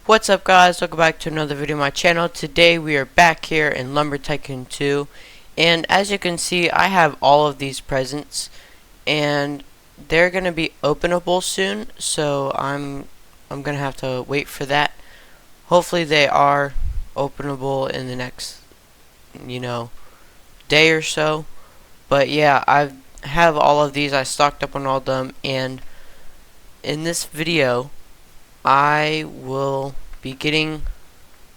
What's up, guys? Welcome back to another video on my channel. Today we are back here in Lumber Tycoon 2, and as you can see I have all of these presents and they're gonna be openable soon, so I'm gonna have to wait for that. Hopefully they are openable in the next day or so. But yeah, I have all of these. I stocked up on all of them, and in this video I will be getting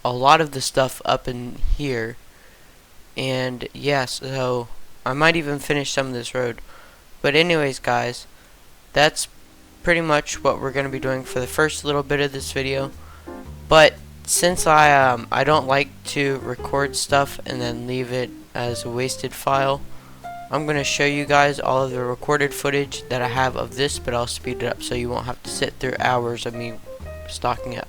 a lot of the stuff up in here, and yeah, so I might even finish some of this road. But anyways, guys, that's pretty much what we're going to be doing for the first little bit of this video. But since I don't like to record stuff and then leave it as a wasted file, I'm going to show you guys all of the recorded footage that I have of this, but I'll speed it up so you won't have to sit through hours of me stocking up.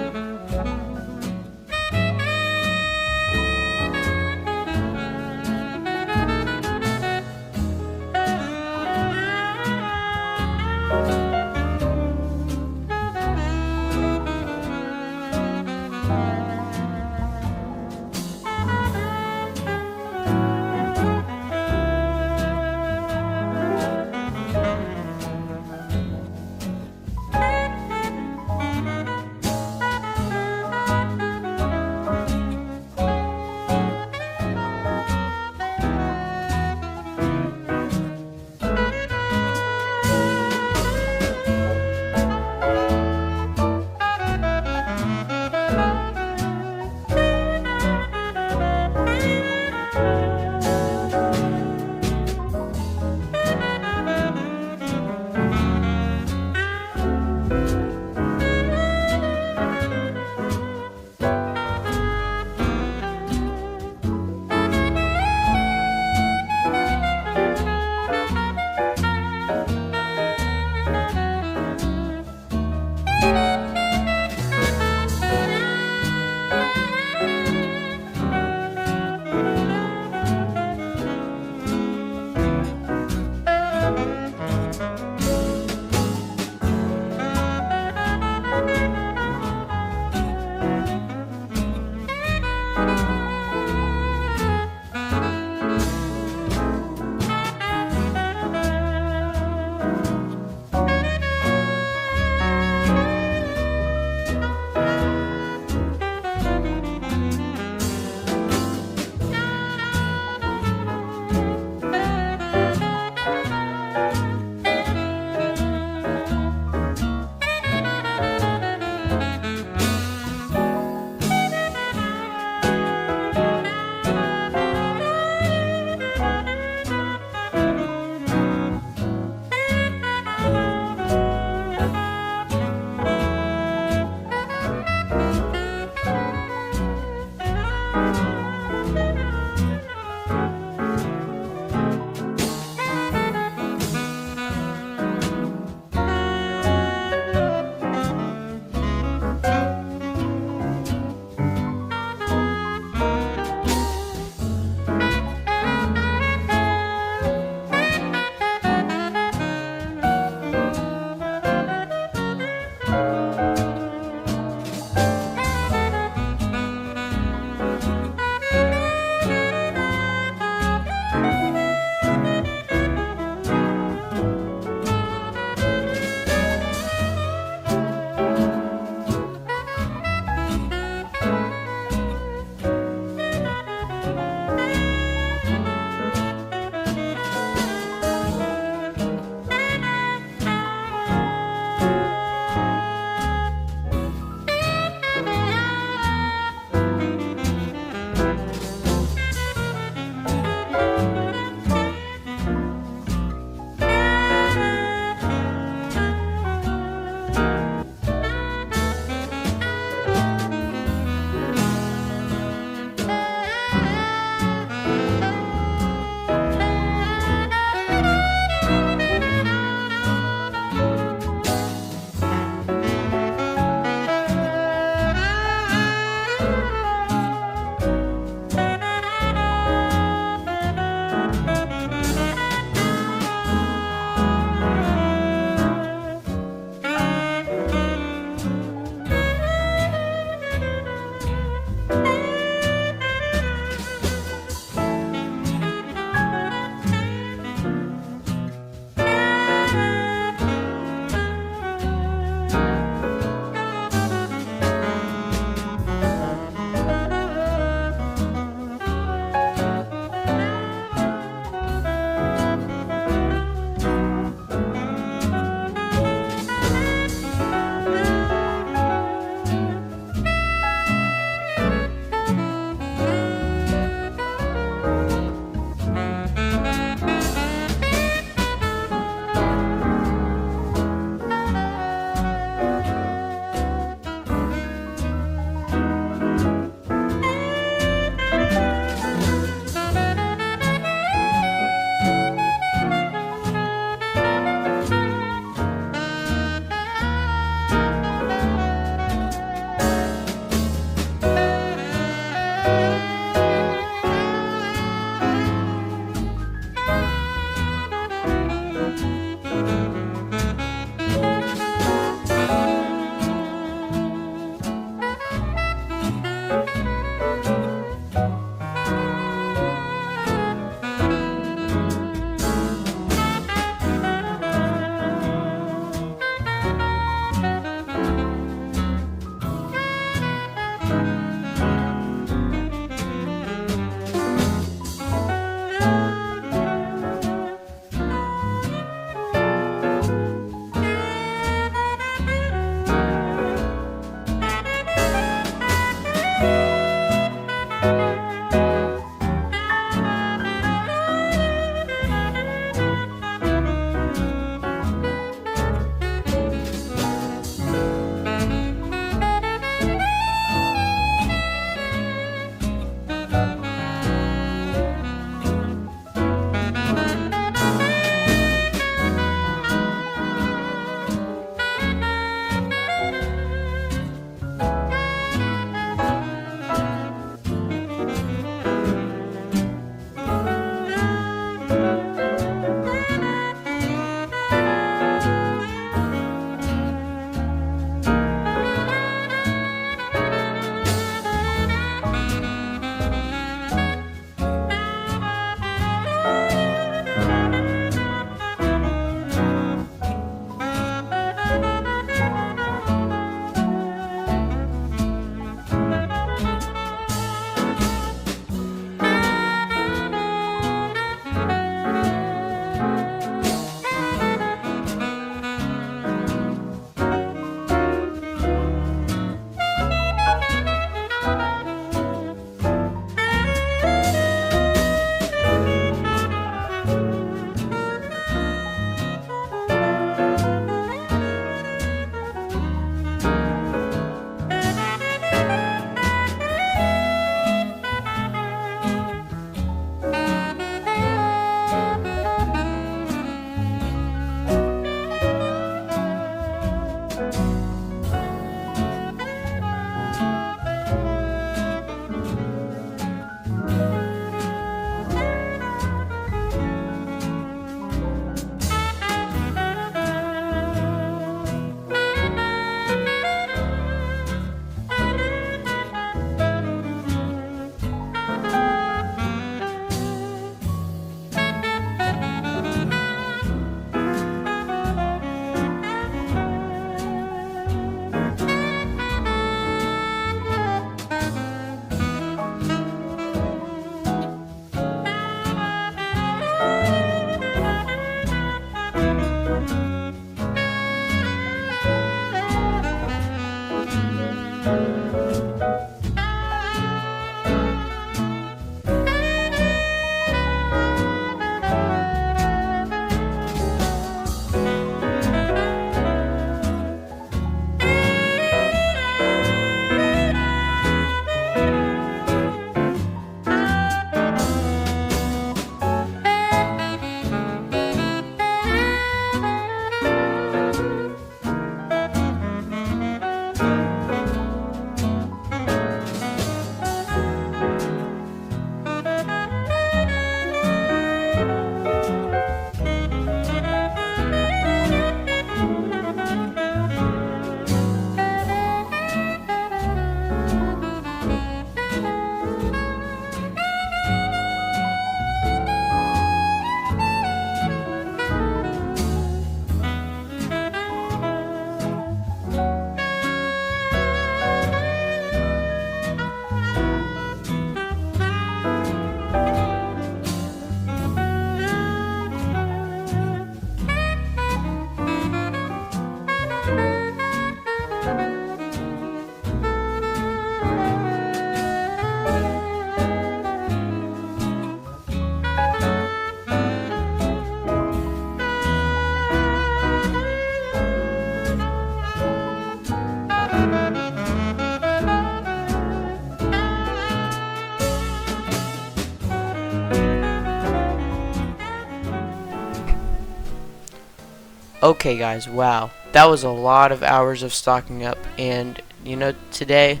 Okay guys, wow, that was a lot of hours of stocking up, and you know, today,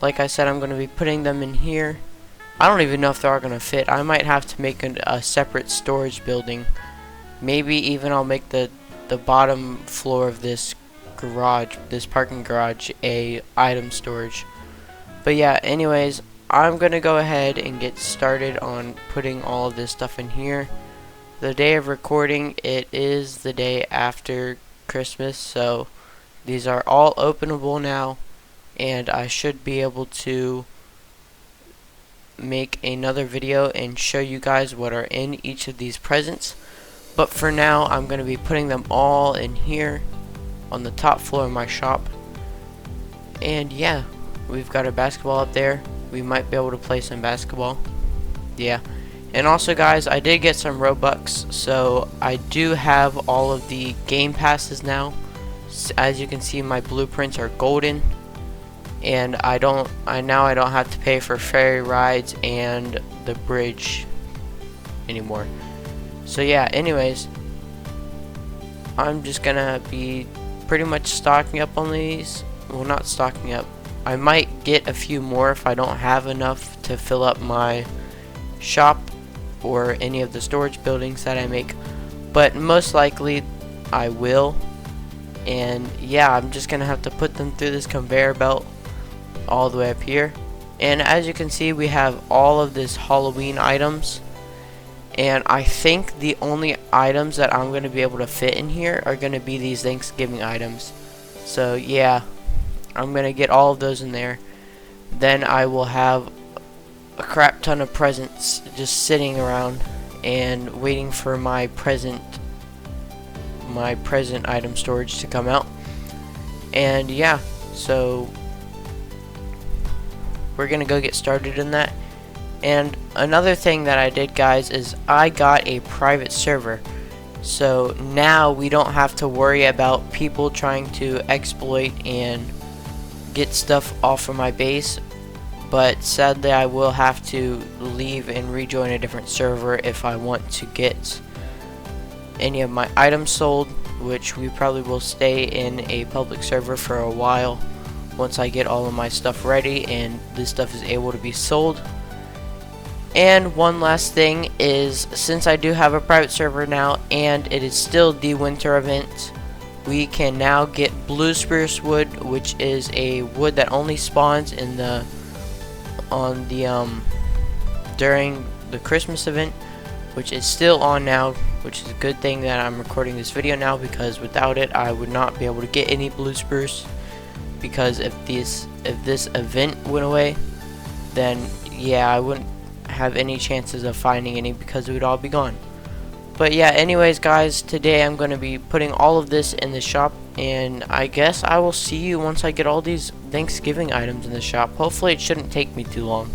like I said, I'm going to be putting them in here. I don't even know if they are going to fit. I might have to make a separate storage building. Maybe even I'll make the bottom floor of this garage, this parking garage, a item storage. But yeah, anyways, I'm going to go ahead and get started on putting all of this stuff in here. The day of recording, it is the day after Christmas, so these are all openable now, and I should be able to make another video and show you guys what are in each of these presents. But for now, I'm going to be putting them all in here on the top floor of my shop. And yeah, we've got a basketball up there. we might be able to play some basketball. Yeah. And also, guys, I did get some Robux, so I do have all of the game passes now. As you can see, my blueprints are golden, and now I don't have to pay for ferry rides and the bridge anymore. So yeah, anyways, I'm just gonna be pretty much stocking up on these. Well, not stocking up. I might get a few more if I don't have enough to fill up my shop or any of the storage buildings that I make, but most likely I will. And yeah, I'm just gonna have to put them through this conveyor belt all the way up here. And as you can see, we have all of this Halloween items, and I think the only items that I'm gonna be able to fit in here are gonna be these Thanksgiving items. So yeah, I'm gonna get all of those in there. Then I will have a crap ton of presents just sitting around and waiting for my present item storage to come out. And yeah, so we're gonna go get started in that. And another thing that I did, guys, is I got a private server, so now we don't have to worry about people trying to exploit and get stuff off of my base. But sadly, I will have to leave and rejoin a different server if I want to get any of my items sold, which we probably will stay in a public server for a while once I get all of my stuff ready and this stuff is able to be sold. And one last thing is, since I do have a private server now and it is still the winter event, we can now get blue spruce wood, which is a wood that only spawns in the during the Christmas event, which is still on now, which is a good thing that I'm recording this video now, because without it I would not be able to get any blue spruce. Because if this event went away, then yeah, I wouldn't have any chances of finding any because it would all be gone. But yeah, anyways, guys, today I'm going to be putting all of this in the shop, and I guess I will see you once I get all these Thanksgiving items in the shop. Hopefully it shouldn't take me too long.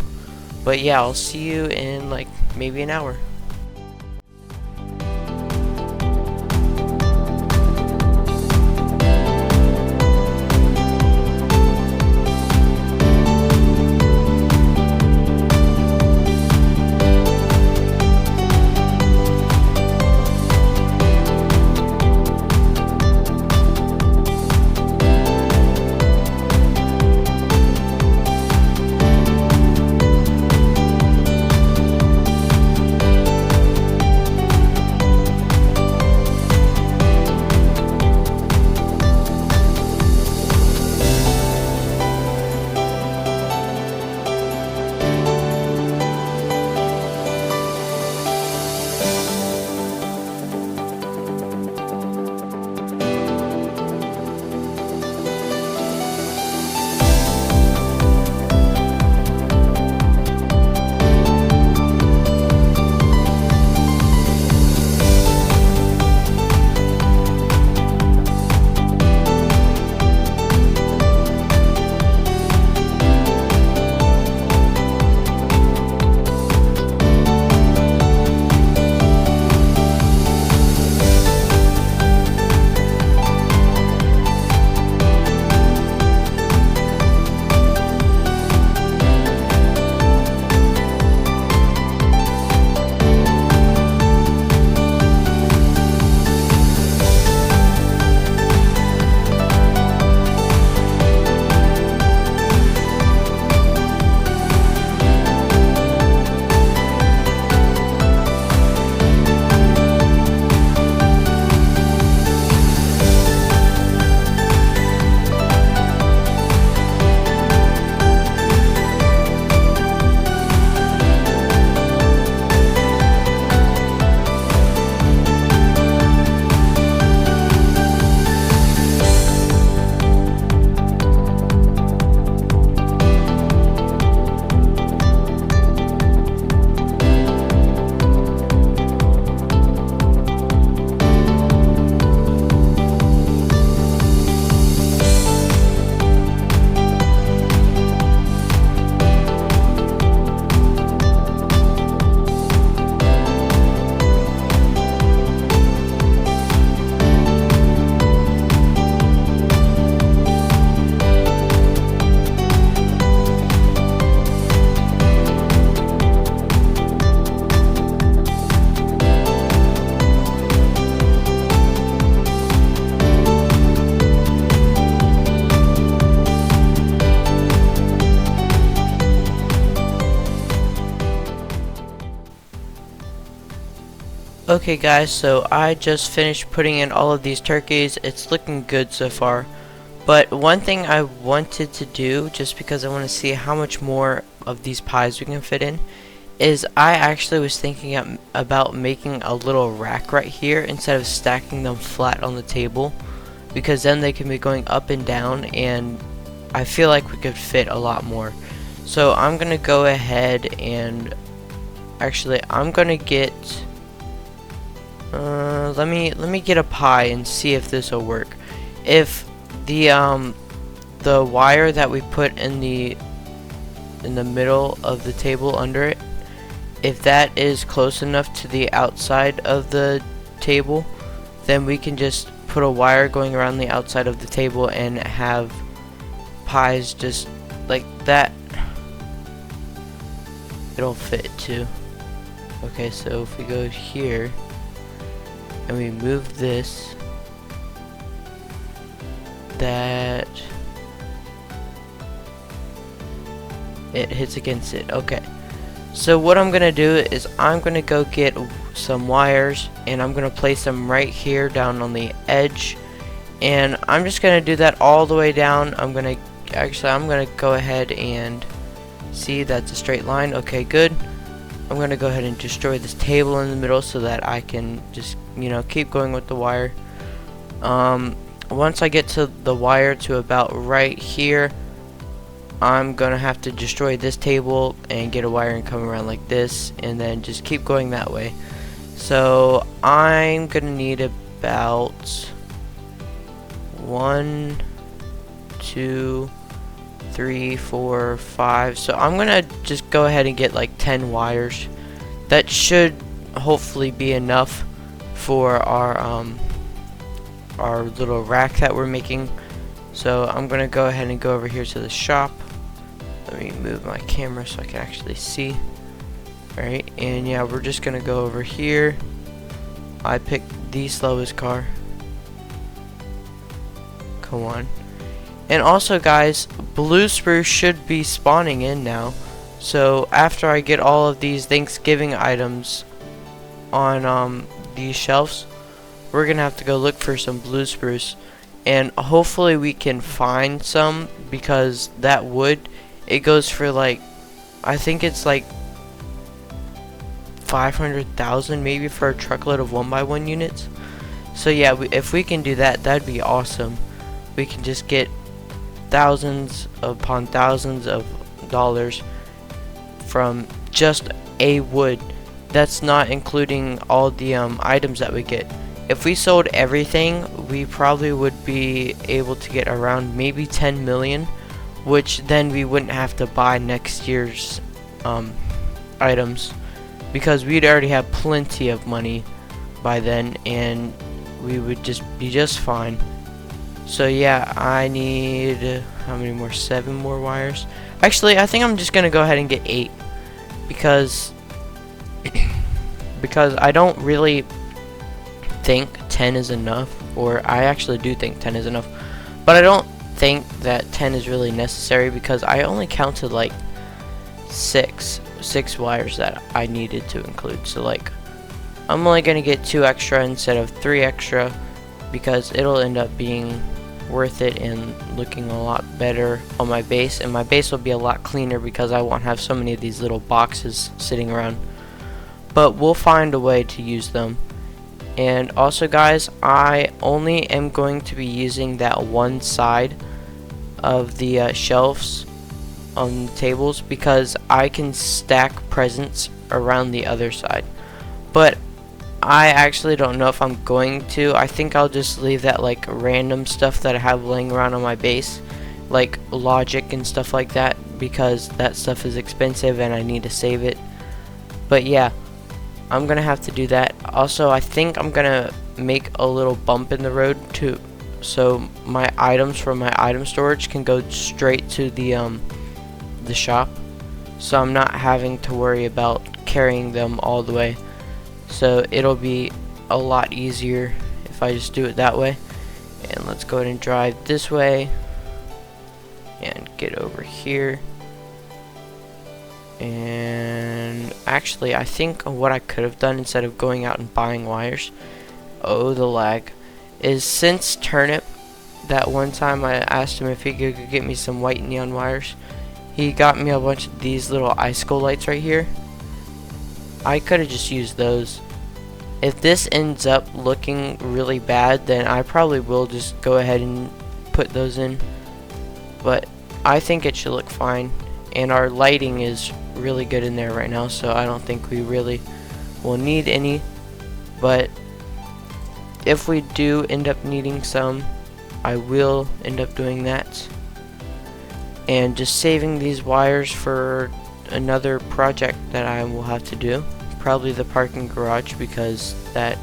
But yeah, I'll see you in like maybe an hour. Okay guys, so I just finished putting in all of these turkeys. It's looking good so far. But one thing I wanted to do, just because I want to see how much more of these pies we can fit in, is I actually was thinking about making a little rack right here instead of stacking them flat on the table, because then they can be going up and down, and I feel like we could fit a lot more. So I'm gonna go ahead and actually I'm gonna get let me get a pie and see if this will work. If the wire that we put in the middle of the table under it, if that is close enough to the outside of the table, then we can just put a wire going around the outside of the table and have pies just like that. It'll fit too. Okay, so if we go here and we move this, that it hits against it. Okay, so what I'm gonna do is I'm gonna go get some wires and I'm gonna place them right here down on the edge, and I'm just gonna do that all the way down. I'm gonna go ahead and see that's a straight line. Okay, good. I'm gonna go ahead and destroy this table in the middle so that I can just, you know, keep going with the wire. Once I get to the wire to about right here, I'm gonna have to destroy this table and get a wire and come around like this, and then just keep going that way. So I'm gonna need about 1, 2, 3, 4, 5. So I'm gonna just go ahead and get like 10 wires. That should hopefully be enough for our little rack that we're making. So I'm gonna go ahead and go over here to the shop. Let me move my camera so I can actually see. Alright, and yeah, we're just gonna go over here. I picked the slowest car. Come on. And also guys, blue spruce should be spawning in now. So after I get all of these Thanksgiving items on these shelves, we're gonna have to go look for some blue spruce, and hopefully we can find some, because that wood, it goes for like, I think it's like 500,000 maybe for a truckload of 1x1 units. So yeah, if we can do that, that'd be awesome. We can just get thousands upon thousands of dollars from just a wood. That's not including all the items that we get. If we sold everything, we probably would be able to get around maybe 10 million, which then we wouldn't have to buy next year's items, because we'd already have plenty of money by then and we would just be just fine. So yeah, I need, how many more? 7 more wires. Actually, I think I'm just gonna go ahead and get 8, because I don't really think 10 is enough, or I actually do think 10 is enough, but I don't think that 10 is really necessary, because I only counted like 6 wires that I needed to include. So like, I'm only gonna get 2 extra instead of 3 extra, because it'll end up being worth it and looking a lot better on my base, and my base will be a lot cleaner because I won't have so many of these little boxes sitting around. But we'll find a way to use them. And also guys, I only am going to be using that one side of the shelves on the tables, because I can stack presents around the other side. But I actually don't know if I'm going to. I think I'll just leave that like random stuff that I have laying around on my base, like logic and stuff like that, because that stuff is expensive and I need to save it. But yeah, I'm gonna have to do that. Also, I think I'm gonna make a little bump in the road too, so my items from my item storage can go straight to the shop, so I'm not having to worry about carrying them all the way. So it'll be a lot easier if I just do it that way. And let's go ahead and drive this way and get over here. And Actually, I think what I could have done instead of going out and buying wires, oh the lag, is since Turnip, that one time I asked him if he could get me some white neon wires, he got me a bunch of these little icicle lights right here. I could have just used those. If this ends up looking really bad, then I probably will just go ahead and put those in. But I think it should look fine. And our lighting is really good in there right now, so I don't think we really will need any. But if we do end up needing some, I will end up doing that. And just saving these wires for another project that I will have to do. Probably the parking garage, because that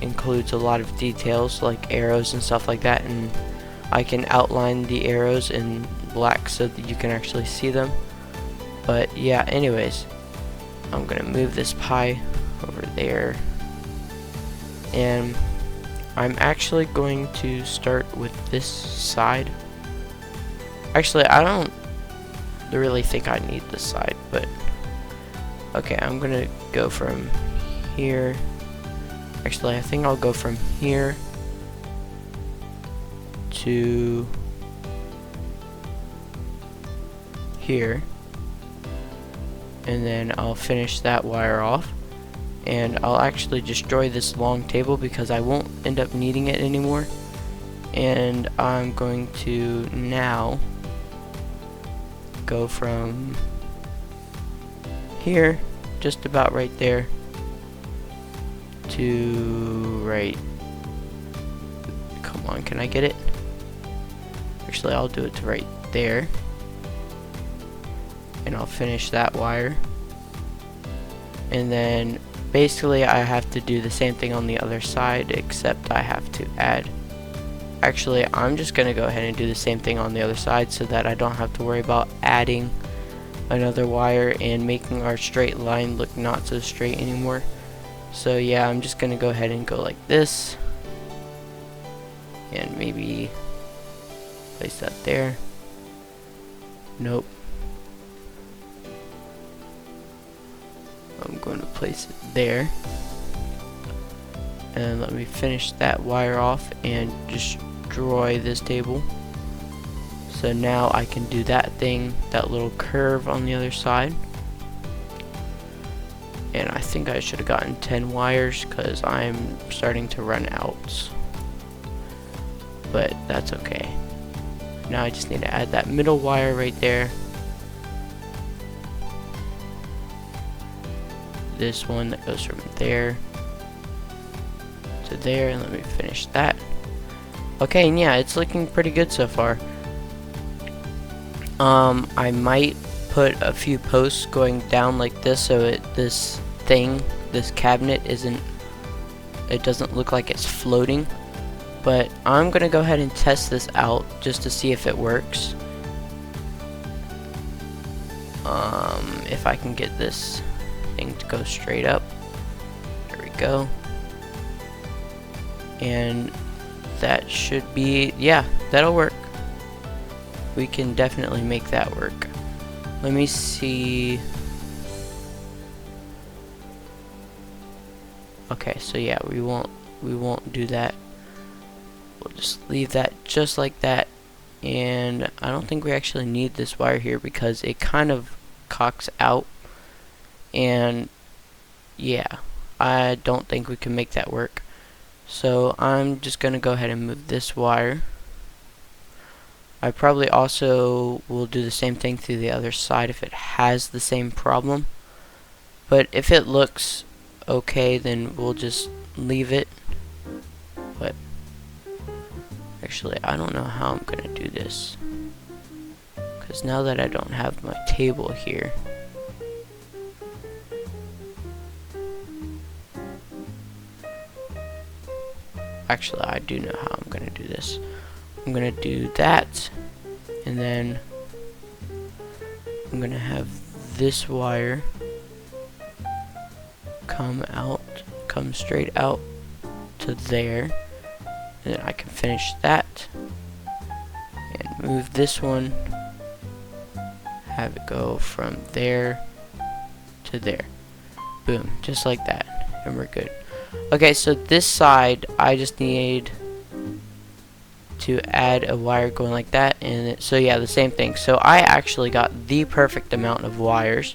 includes a lot of details like arrows and stuff like that, and I can outline the arrows in black so that you can actually see them. But yeah, anyways, I'm gonna move this pie over there, and I'm actually going to start with this side. Actually, I don't really think I need this side, but okay, I'm gonna go from here. Actually, I think I'll go from here to here, and then I'll finish that wire off, and I'll actually destroy this long table because I won't end up needing it anymore. And I'm going to now go from here, just about right there, to right, come on, can I get it? Actually, I'll do it to right there, and I'll finish that wire. And then basically I have to do the same thing on the other side, except I have to add, actually I'm just gonna go ahead and do the same thing on the other side so that I don't have to worry about adding another wire and making our straight line look not so straight anymore. So yeah, I'm just gonna go ahead and go like this, and maybe place that there. Nope. I'm going to place it there, and let me finish that wire off and destroy this table. So now I can do that thing, that little curve on the other side. And I think I should have gotten 10 wires because I'm starting to run out. But that's okay. Now I just need to add that middle wire right there. This one that goes from there to there, and let me finish that. Okay, and yeah, it's looking pretty good so far. I might put a few posts going down like this so this cabinet doesn't look like it's floating. But I'm gonna go ahead and test this out just to see if it works. If I can get this thing to go straight up. There we go. And that should be, yeah, that'll work. We can definitely make that work. Let me see. Okay, so yeah, we won't do that. We'll just leave that just like that. And I don't think we actually need this wire here because it kind of cocks out. And yeah, I don't think we can make that work. So I'm just gonna go ahead and move this wire. I probably also will do the same thing through the other side if it has the same problem. But if it looks okay, then we'll just leave it. But actually, I don't know how I'm gonna do this, because now that I don't have my table here, actually I do know how I'm gonna do this. I'm gonna do that, and then I'm gonna have this wire come straight out to there, and then I can finish that and move this one, have it go from there to there. Boom, just like that, and we're good. Okay, so this side I just need to add a wire going like that, and so yeah, the same thing. So I actually got the perfect amount of wires,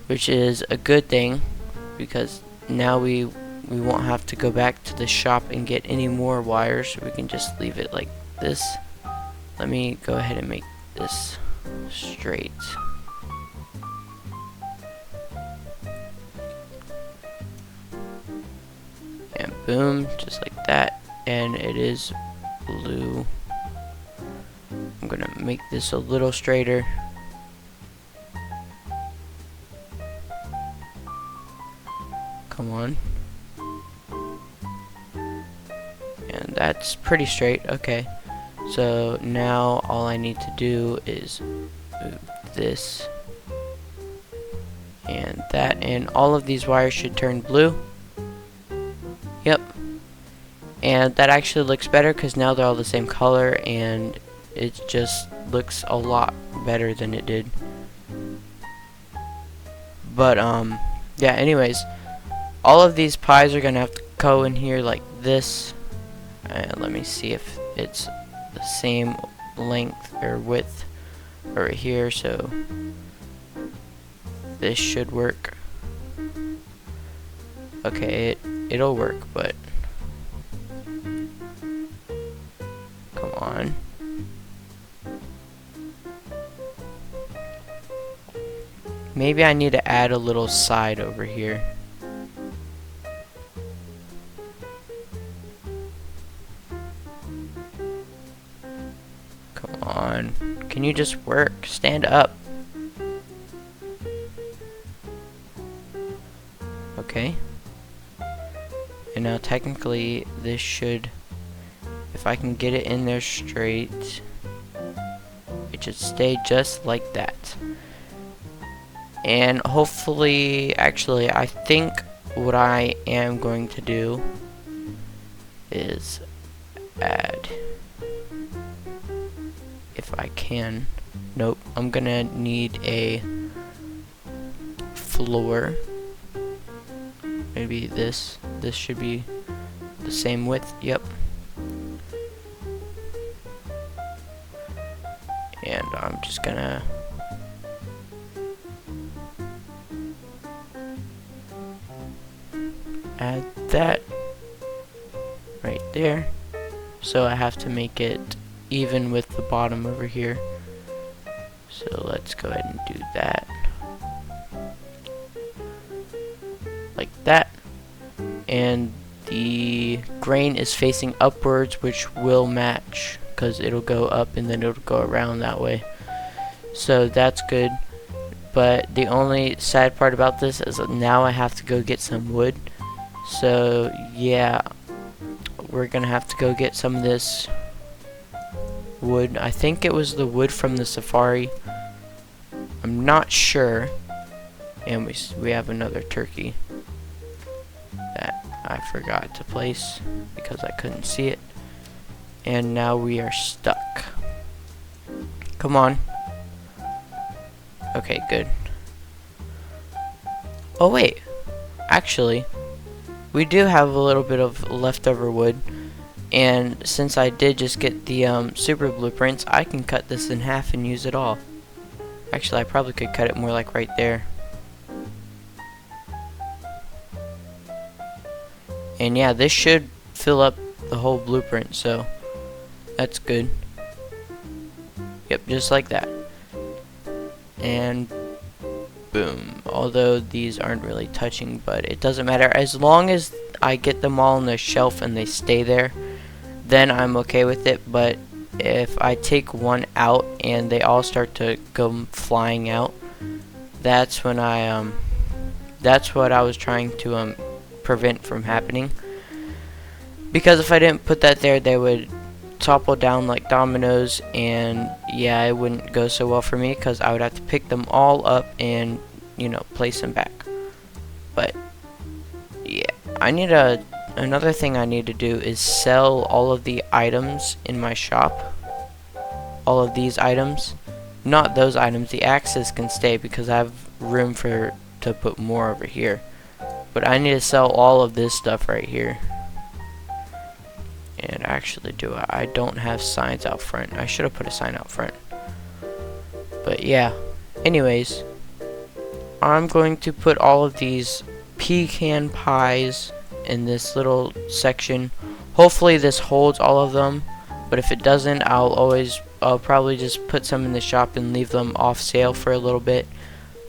which is a good thing, because now we won't have to go back to the shop and get any more wires. We can just leave it like this. Let me go ahead and make this straight. And boom, just like that, and it is blue. I'm gonna make this a little straighter. Come on. And that's pretty straight. Okay. So now all I need to do is move this and that, and all of these wires should turn blue. Yep. And that actually looks better because now they're all the same color, and it just looks a lot better than it did. But yeah, anyways, all of these pies are gonna have to go in here like this. And let me see if it's the same length or width over here. So this should work. Okay, it'll work, but come on. Maybe I need to add a little side over here. Come on. Can you just work? Stand up. Okay. And now technically this should, if I can get it in there straight, it should stay just like that. And hopefully, actually, I think what I am going to do is add, if I can, nope, I'm gonna need a floor. Maybe this should be the same width. Yep. And I'm just gonna add that right there. So I have to make it even with the bottom over here. So let's go ahead and do that. Like that. And the grain is facing upwards, which will match because it'll go up and then it'll go around that way. So that's good. But the only sad part about this is that now I have to go get some wood. So yeah, we're gonna have to go get some of this wood. I think it was the wood from the safari. I'm not sure. And we have another turkey that I forgot to place because I couldn't see it. And now we are stuck. Come on. Okay, good. Oh wait, actually, we do have a little bit of leftover wood, and since I did just get the super blueprints, I can cut this in half and use it all. Actually, I probably could cut it more like right there. And yeah, this should fill up the whole blueprint, so that's good. Yep, just like that. And boom. Although these aren't really touching, but it doesn't matter. As long as I get them all on the shelf and they stay there, then I'm okay with it. But if I take one out and they all start to go flying out, that's when that's what I was trying to prevent from happening. Because if I didn't put that there, they would topple down like dominoes, and yeah, it wouldn't go so well for me because I would have to pick them all up and, you know, place them back. But yeah, I need another thing I need to do is sell all of the items in my shop. All of these items, not those items. The axes can stay because I have room to to put more over here. But I need to sell all of this stuff right here. And actually I don't have signs out front. I should have put a sign out front. But yeah. Anyways, I'm going to put all of these pecan pies in this little section. Hopefully this holds all of them. But if it doesn't, I'll probably just put some in the shop and leave them off sale for a little bit.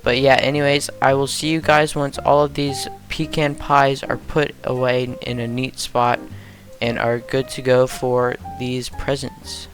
But yeah, anyways, I will see you guys once all of these pecan pies are put away in a neat spot and are good to go for these presents.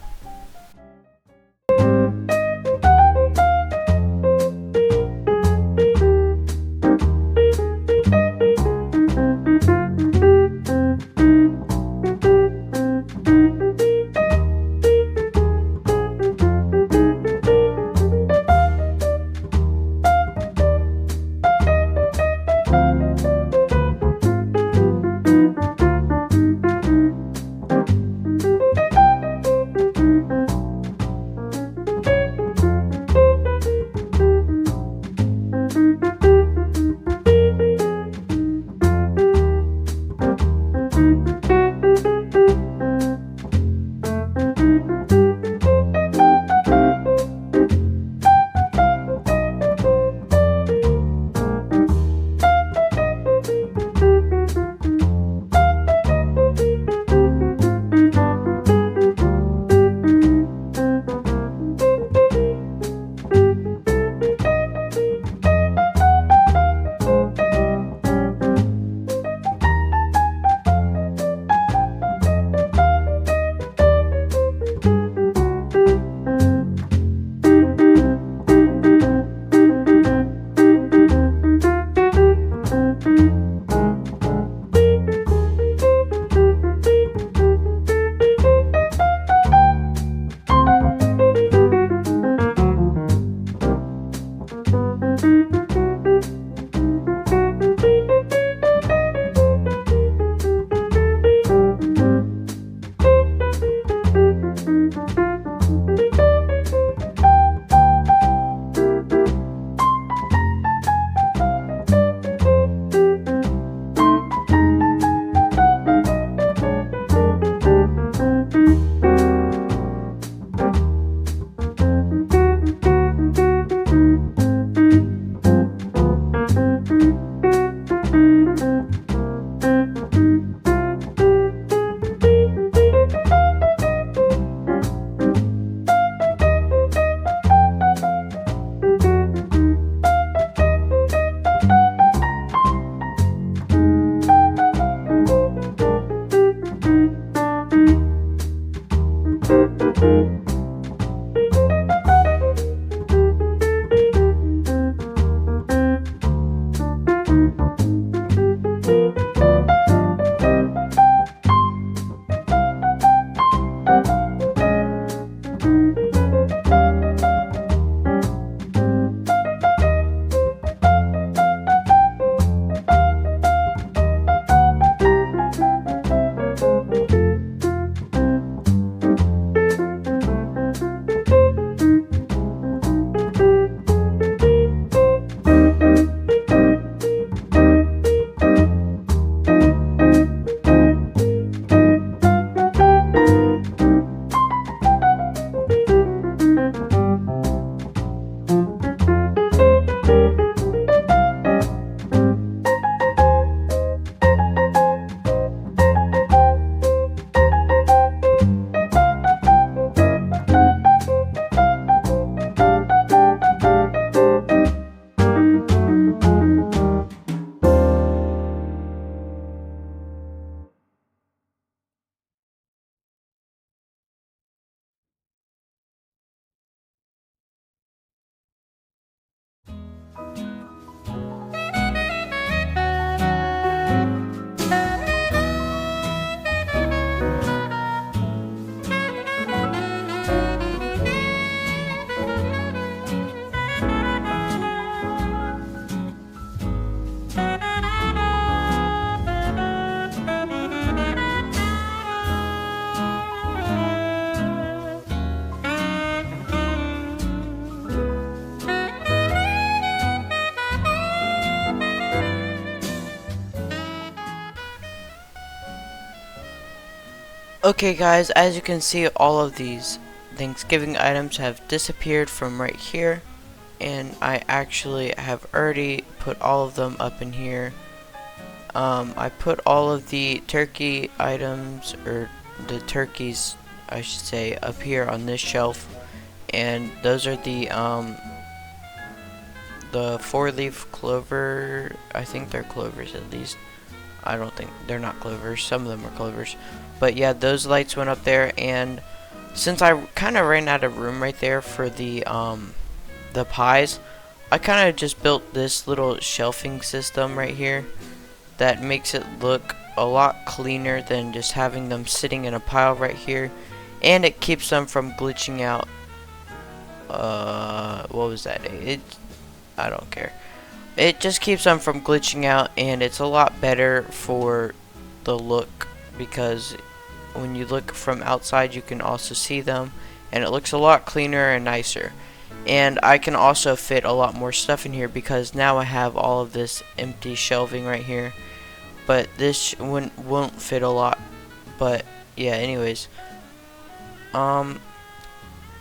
Okay guys, as you can see, all of these Thanksgiving items have disappeared from right here, and I actually have already put all of them up in here. I put all of the turkey items, or the turkeys I should say, up here on this shelf, and those are the 4-leaf clover. I think they're clovers at least. I don't think they're not clovers. Some of them are clovers. But yeah, those lights went up there, and since I kind of ran out of room right there for the pies, I kind of just built this little shelving system right here that makes it look a lot cleaner than just having them sitting in a pile right here, and it keeps them from glitching out. What was that? I don't care. It just keeps them from glitching out, and it's a lot better for the look, because when you look from outside you can also see them, and it looks a lot cleaner and nicer. And I can also fit a lot more stuff in here because now I have all of this empty shelving right here, but this won't fit a lot. But yeah, anyways,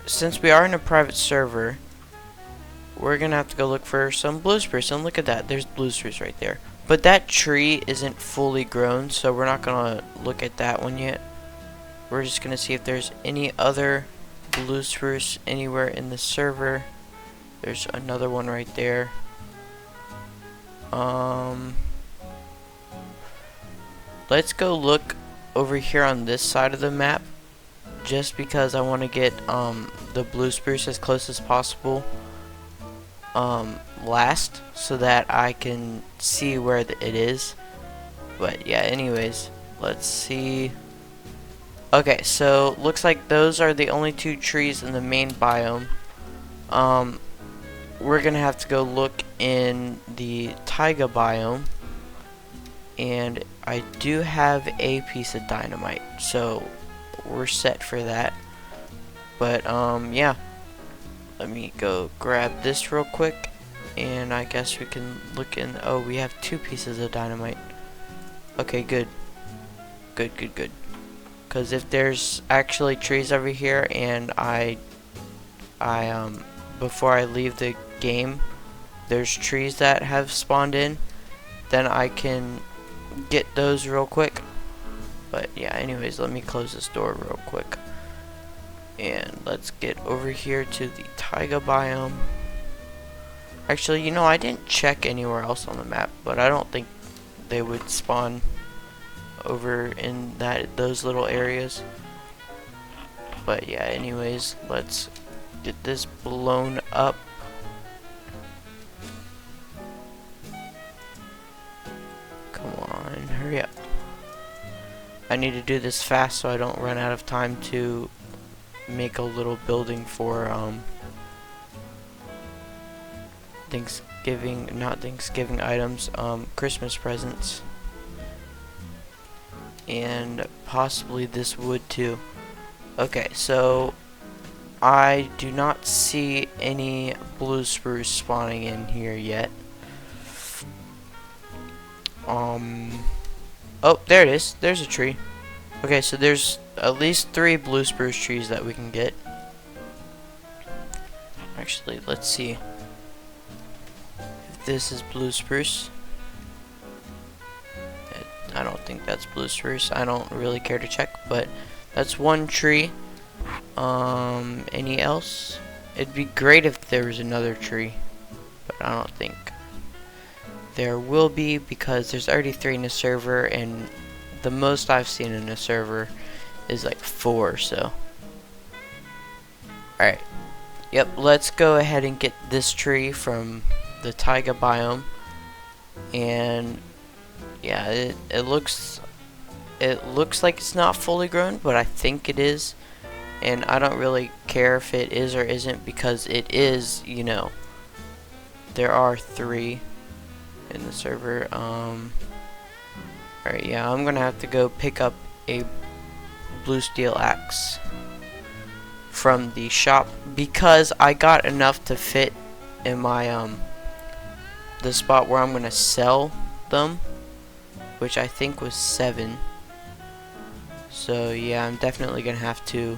since we are in a private server, we're gonna have to go look for some blue spruce. And look at that, there's blue spruce right there. But that tree isn't fully grown, so we're not gonna look at that one yet. We're just gonna see if there's any other blue spruce anywhere in the server. There's another one right there. Let's go look over here on this side of the map, just because I want to get the blue spruce as close as possible last, so that I can see where it is. But yeah, anyways, let's see. Okay, so looks like those are the only 2 trees in the main biome. We're gonna have to go look in the taiga biome, and I do have a piece of dynamite, so we're set for that. But yeah, let me go grab this real quick, and I guess we can look in. Oh, we have 2 pieces of dynamite. Okay, good. Good. Because if there's actually trees over here, and before I leave the game, there's trees that have spawned in, then I can get those real quick. But yeah, anyways, let me close this door real quick, and let's get over here to the taiga biome. Actually, you know, I didn't check anywhere else on the map, but I don't think they would spawn over in those little areas. But yeah, anyways, let's get this blown up. Come on, hurry up. I need to do this fast so I don't run out of time to make a little building for not Thanksgiving items, Christmas presents. And possibly this wood too. Okay, so I do not see any blue spruce spawning in here yet. Oh, there it is. There's a tree. Okay, so there's at least 3 blue spruce trees that we can get. Actually, let's see if this is blue spruce. I don't think that's blue spruce. I don't really care to check, but that's 1 tree. Any else? It'd be great if there was another tree, but I don't think there will be, because there's already 3 in the server, and the most I've seen in a server is like 4, so. Alright. Yep, let's go ahead and get this tree from the taiga biome. And yeah, it looks like it's not fully grown, but I think it is. And I don't really care if it is or isn't, because it is, you know. There are 3 in the server. Alright, yeah, I'm gonna have to go pick up a blue steel axe from the shop, because I got enough to fit in my the spot where I'm gonna sell them, which I think was 7. So yeah, I'm definitely gonna have to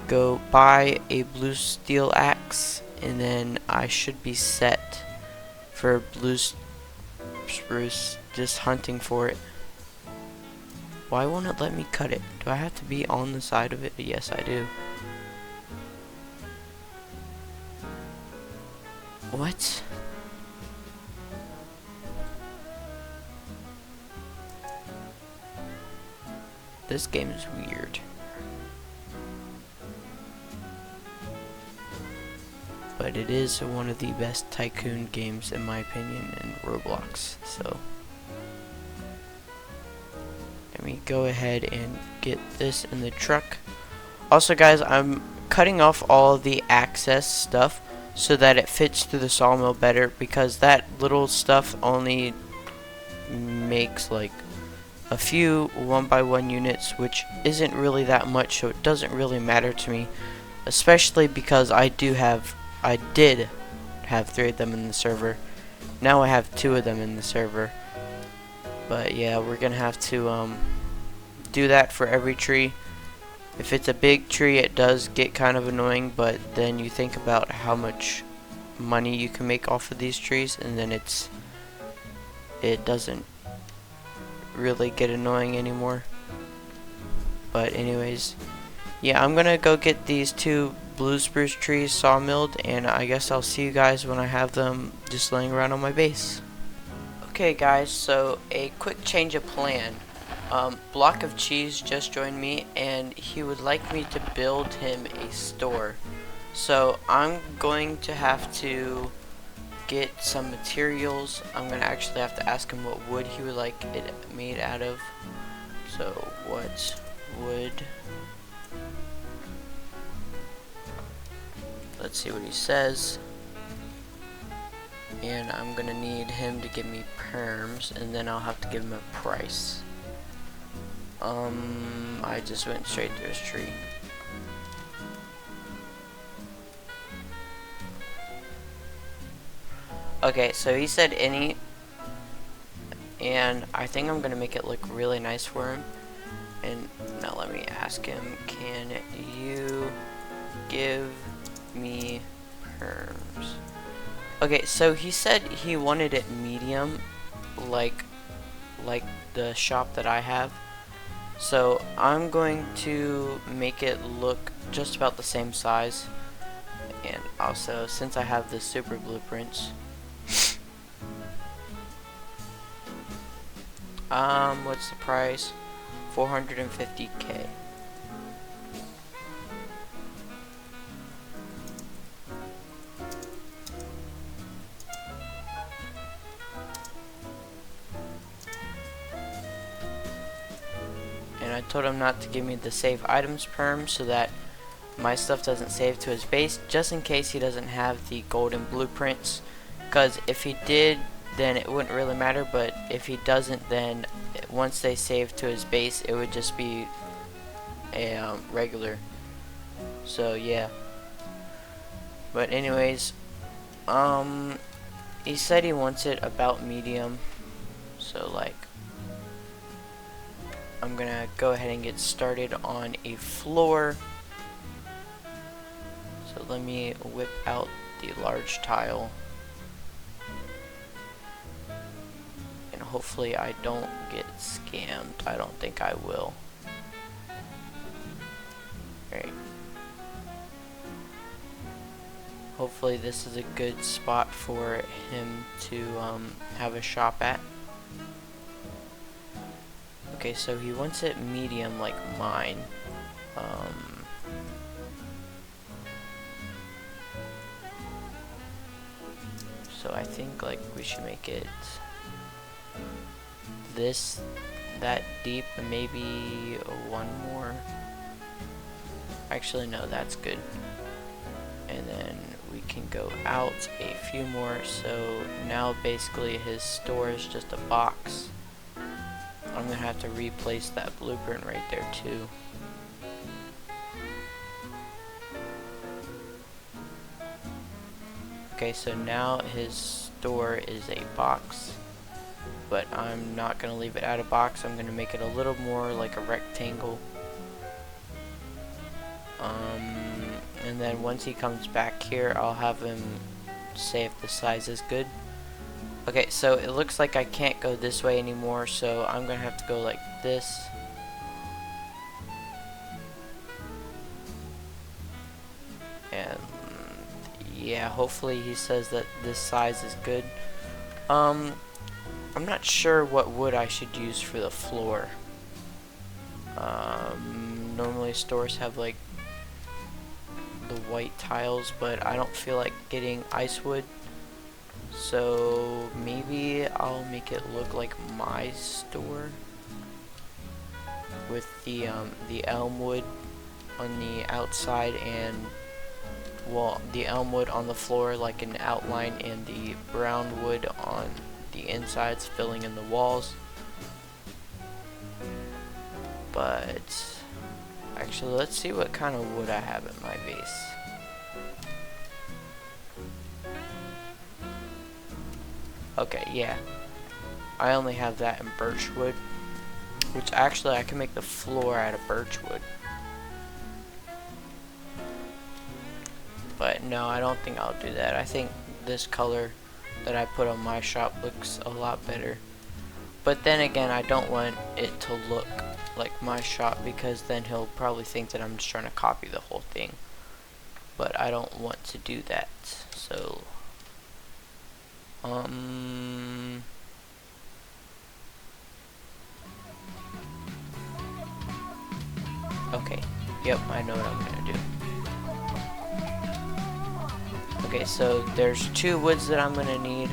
go buy a blue steel axe, and then I should be set for blue spruce, just hunting for it. Why won't it let me cut it? Do I have to be on the side of it? Yes, I do. What? This game is weird. But it is one of the best tycoon games in my opinion in Roblox. So let me go ahead and get this in the truck. Also guys, I'm cutting off all of the access stuff so that it fits through the sawmill better, because that little stuff only makes like a few 1x1 units, which isn't really that much, so it doesn't really matter to me, especially because I did have 3 of them in the server. Now I have 2 of them in the server. But yeah, we're gonna have to do that for every tree. If it's a big tree, it does get kind of annoying, but then you think about how much money you can make off of these trees, and then it doesn't really get annoying anymore. But anyways, yeah, I'm gonna go get these 2 blue spruce trees sawmilled, and I guess I'll see you guys when I have them just laying around on my base. Okay guys, so a quick change of plan. Block of Cheese just joined me, and he would like me to build him a store. So I'm going to have to get some materials. I'm going to actually have to ask him what wood he would like it made out of. So what wood? Let's see what he says. And I'm going to need him to give me perms, and then I'll have to give him a price. I just went straight through his tree. Okay, so he said any, and I think I'm gonna make it look really nice for him. And now let me ask him, can you give me perms? Okay, so he said he wanted it medium, like the shop that I have. So I'm going to make it look just about the same size. And also, since I have the super blueprints, what's the price? 450k. And I told him not to give me the save items perm so that my stuff doesn't save to his base, just in case he doesn't have the golden blueprints, because if he did, then it wouldn't really matter, but if he doesn't, then once they save to his base, it would just be a regular. So yeah, but anyways, he said he wants it about medium, so like I'm gonna go ahead and get started on a floor. So let me whip out the large tile, and hopefully I don't get scammed. I don't think I will. Alright. Hopefully this is a good spot for him to have a shop at. Okay, so he wants it medium like mine. So I think like we should make it that deep, and maybe one more. Actually no, that's good. And then we can go out a few more, so now basically his store is just a box. I'm gonna have to replace that blueprint right there too. Okay, so now his store is a box. but I'm not going to leave it at a box. I'm going to make it a little more like a rectangle. And then once he comes back here, I'll have him say if the size is good. Okay, so it looks like I can't go this way anymore, so I'm going to have to go like this. And yeah, hopefully he says that this size is good. I'm not sure what wood I should use for the floor. Normally stores have like the white tiles, but I don't feel like getting ice wood, so maybe I'll make it look like my store with the elm wood on the outside and, well, the elm wood on the floor like an outline, and the brown wood on the insides filling in the walls. But actually, let's see what kind of wood I have in my base. Okay, yeah, I only have that in birch wood, which actually I can make the floor out of birch wood. But no, I don't think I'll do that. I think this color that I put on my shop looks a lot better. But then again, I don't want it to look like my shop, because then he'll probably think that I'm just trying to copy the whole thing. But I don't want to do that. So okay, yep, I know what I'm gonna do. Okay, so there's 2 woods that I'm gonna need.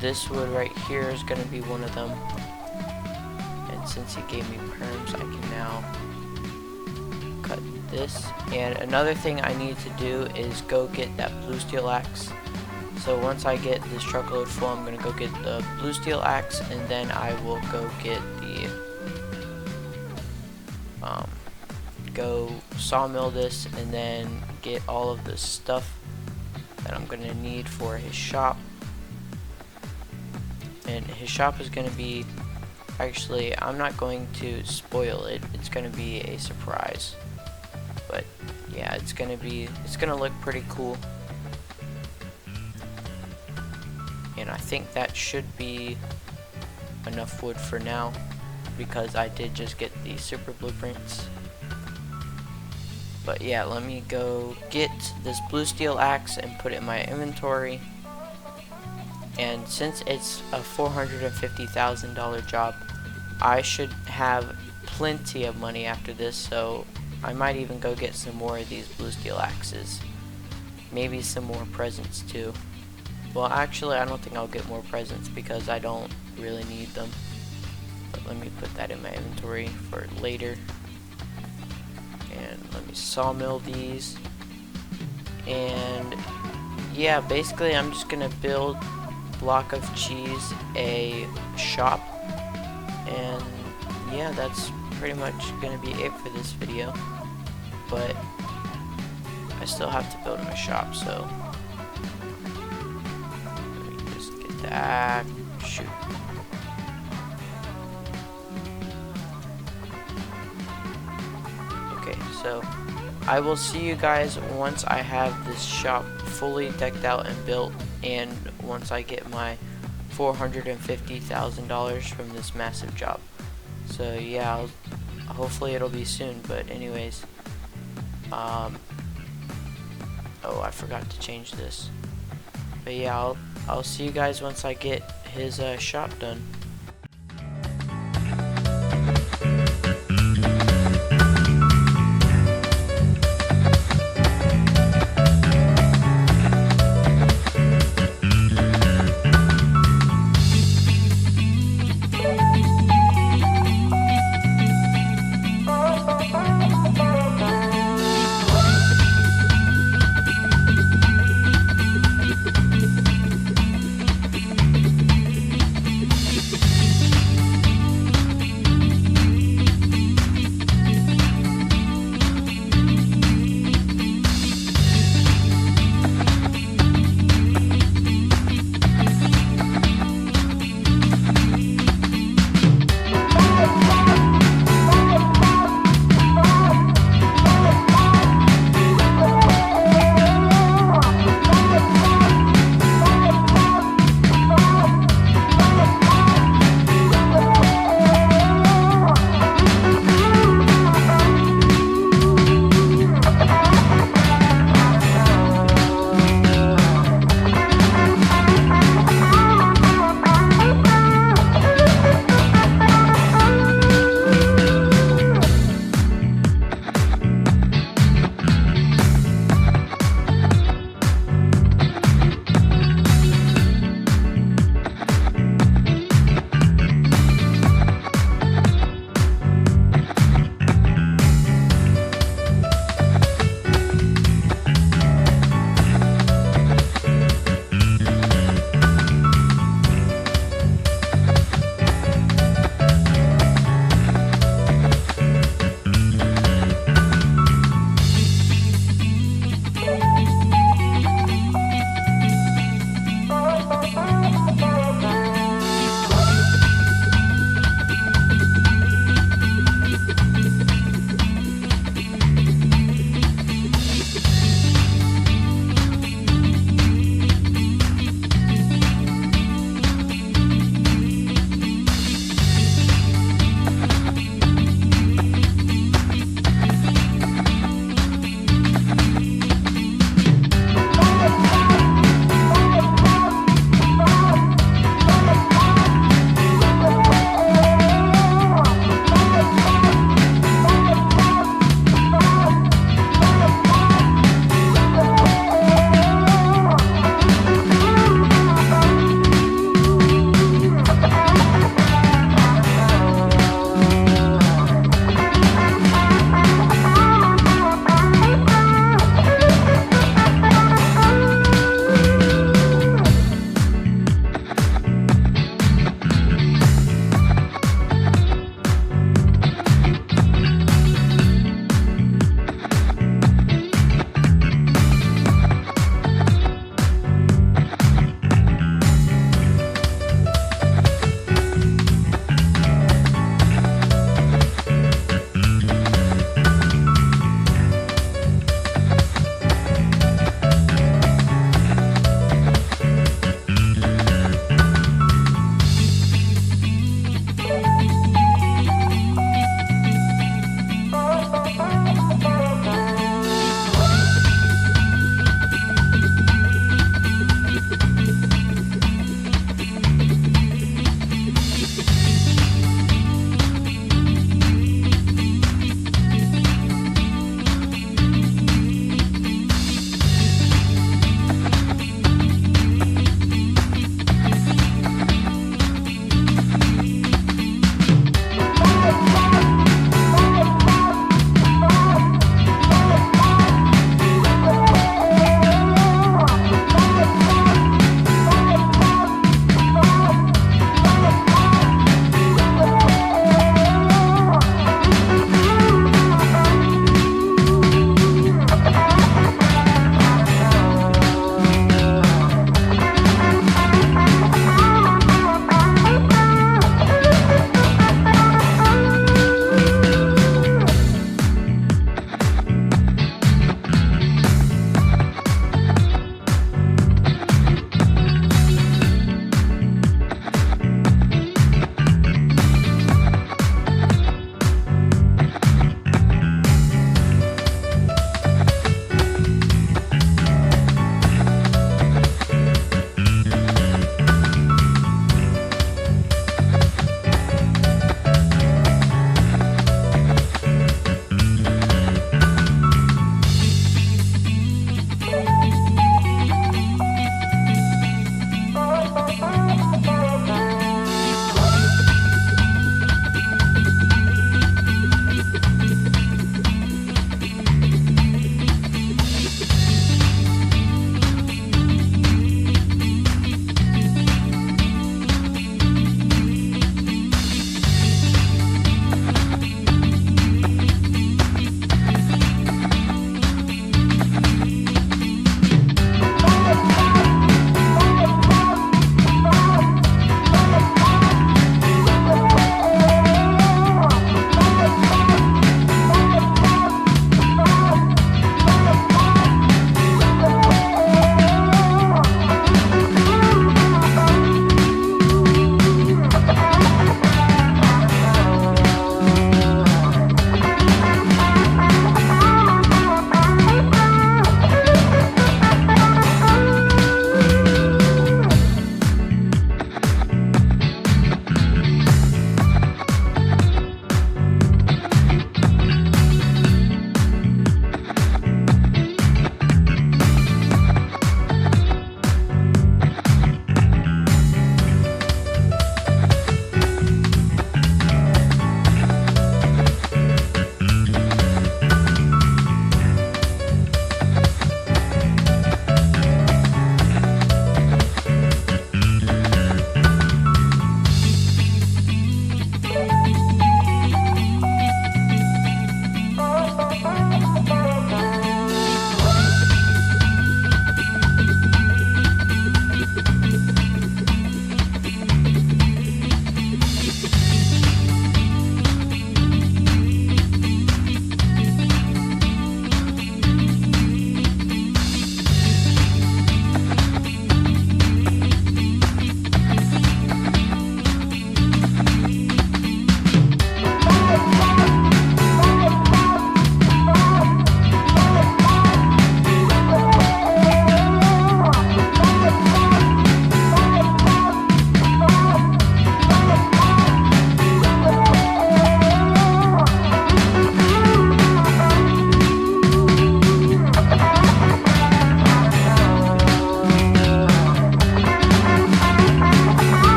This wood right here is gonna be one of them. And since he gave me perms, I can now cut this. And another thing I need to do is go get that blue steel axe. So once I get this truckload full, I'm gonna go get the blue steel axe, and then I will go get the go sawmill this, and then get all of the stuff that I'm gonna need for his shop. And his shop is gonna be, actually, I'm not going to spoil it. It's gonna be a surprise. But yeah, it's gonna look pretty cool. And I think that should be enough wood for now, because I did just get the super blueprints. But yeah, let me go get this blue steel axe and put it in my inventory. And since it's a $450,000 job, I should have plenty of money after this, so I might even go get some more of these blue steel axes. Maybe some more presents too. Well, actually, I don't think I'll get more presents because I don't really need them. But let me put that in my inventory for later. And let me sawmill these. And yeah, basically I'm just gonna build Block of Cheese a shop. And yeah, that's pretty much gonna be it for this video. But I still have to build him a shop, so let me just get that. Shoot. Okay, so I will see you guys once I have this shop fully decked out and built, and once I get my $450,000 from this massive job. So yeah, hopefully it'll be soon, but anyways, oh, I forgot to change this. But yeah, I'll see you guys once I get his shop done.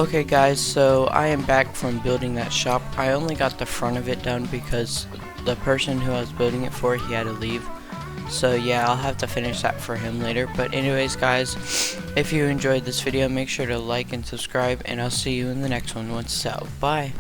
Okay guys, so I am back from building that shop. I only got the front of it done because the person who I was building it for, he had to leave. So yeah, I'll have to finish that for him later. But anyways guys, if you enjoyed this video, make sure to like and subscribe, and I'll see you in the next one once it's out. Bye.